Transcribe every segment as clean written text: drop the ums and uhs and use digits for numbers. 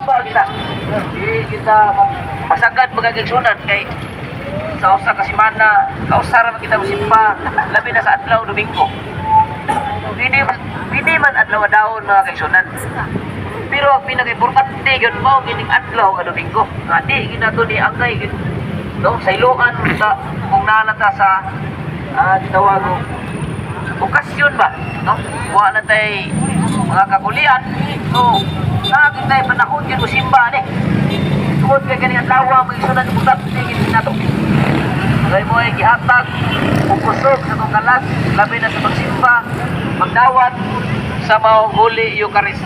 magsimba kita. Di kita masagad magagigsunan kay sa usa ka semana, kausara man kita musimba, labi na sa adlaw Domingo. Pwede man adlaw daon mga kaigsunan. Pero ang pinaka-importante yun mo, gining adlaw nga Domingo. Nga di, ginato ni angay, no? Sa iluan, sa, kung nalata sa, tawag ko, okasyon ba? No? Wala tayo mga kakulian. So, nakakit tayo panahon yun, musimba, ni. Tungkol kay ganing adlaw, may isunan yung importante, gini na to. Kaya mo ay gihatag, pupusog sa itong kalag, labi na sa pagsimba, magdawat sa maong Holy Eucharist.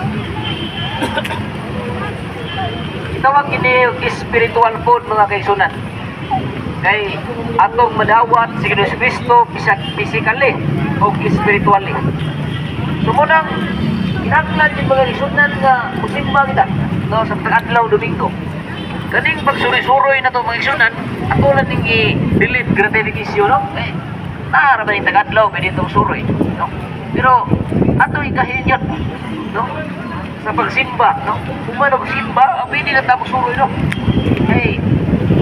Itawag ini spiritual food mga kaigsunan. Kay atong madawat si Kristo physically o spiritually. So munang kinahanglan yung mga kaigsunan nga musimba kita no, sa adlaw Domingo. Kaning pagsuri-suroy na to mga kaigsunan, ato lang ting i-delete gratification, no? Eh, naara ba yung tagadlaw, pwede itong suroy, no? Pero, ato ikahin yun, no? Sa pagsimba, no? Kung ano magsimba, pwede na tapos suroy, no? Eh,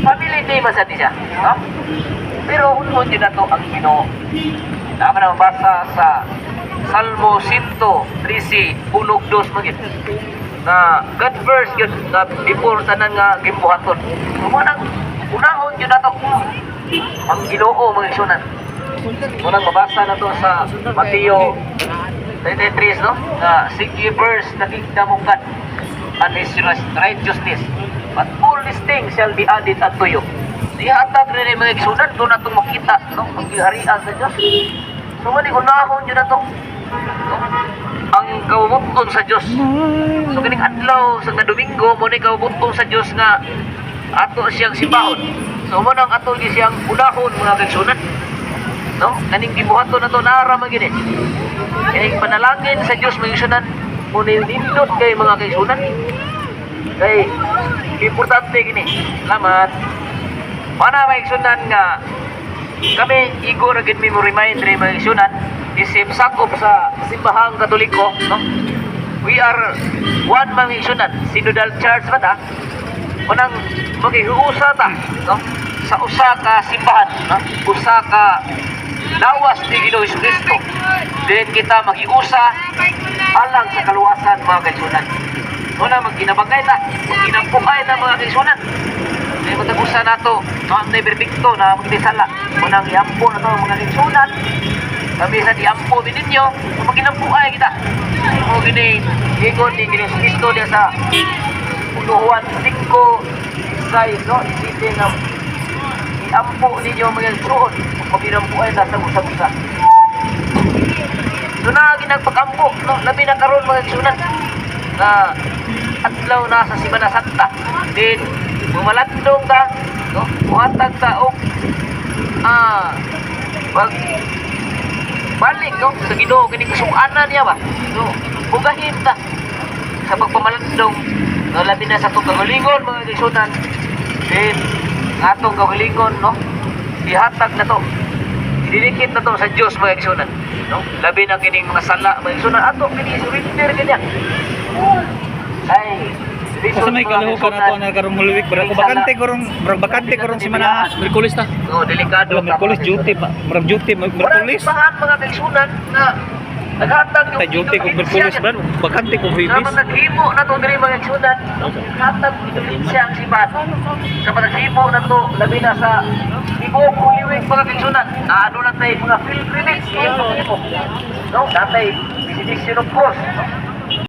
family day masati siya, no? Pero, unod yun na to ang Ginoo. Naman na mabasa sa Salmo 113, punog 2 magit. Na God first yun, na before tanan nga gimbuhaton. Kumunang unahon yun na to ang Ginoo mga igsunan. Munang mabasa na to sa Mateo 33, no? Na seek ye first the kingdom of God and His righteousness, but all these things shall be added unto you. Ihatag rin mga igsunan, doon na itong makita, no? Ang giharian sa Diyos. So mani unahon yun na to, no? Ang kabubuton sa Diyos. So kining adlaw sa Domingo mo ni kabubuton sa Diyos nga ato siyang simbahon. So mo nang ato siyang unahon mga kaigsunan. No? Kaning gibuhaton na to nara magini. Kay panalangin sa Diyos mga kaigsunan mo ni nindot kay mga kaigsunan. Kay importante gini. Salamat. Mana mga kaigsunan nga kami igo ra gid mi mo remind rin mga kaigsunan isip sakop sa simbahang Katoliko, no? We are one mga igsunan, synodal church ba ta? Unang maghiusa ta, no? Sa usa ka simbahan, no? Usa ka lawas ni Ginoo Kristo. Then kita maghiusa alang sa kaluwasan mga kaigsunan. Una magkinabangay ta, magkinampuay ta mga kaigsunan. Kaya matagusa nato, no? Ang perfecto na magdisala. Unang iampo na to mga kaigsunan. Kami sa diampo ninyo, maginampuay kita. Mo gini, ingon ni Kristo dia sa Juan 5:6, no? Isipin na diampo ninyo mga suod, maginampuay ta sa usa-usa. So na ginagpakampo, no? Labi na karon mga igsunan na adlaw na sa Semana Santa. Then bumalandong ta, no? Muhatag ta og balik, no? Sa Ginoo kining kasuanan niya ba? So, bugahin ta sa pagpamalandong, no? Labi na sa itong kagalingon mga kaigsunan. Then atong kagalingon, no? Ihatag na to, idilikit na to sa Diyos mga kaigsunan, no? Labi na kining mga sala mga kaigsunan, ato surrender kanya. Ay kasi may kaluhukan na to na karong mulwik bakante karong si mana Merkulis ta. No, delikado. Merkulis duty pa. Merkulis. Mga kaigsunan na naghatag Ta duty ko Merkulis ba? Bakante ko Huwebes. Sa panaghimo na to diri mga kaigsunan, naghatag siya ang simbahan. Sa panaghimo na to labi na sa Ibo Kuliwik mga kaigsunan. Ano na tayo mga pilgrimage. No, datay visitation of cross.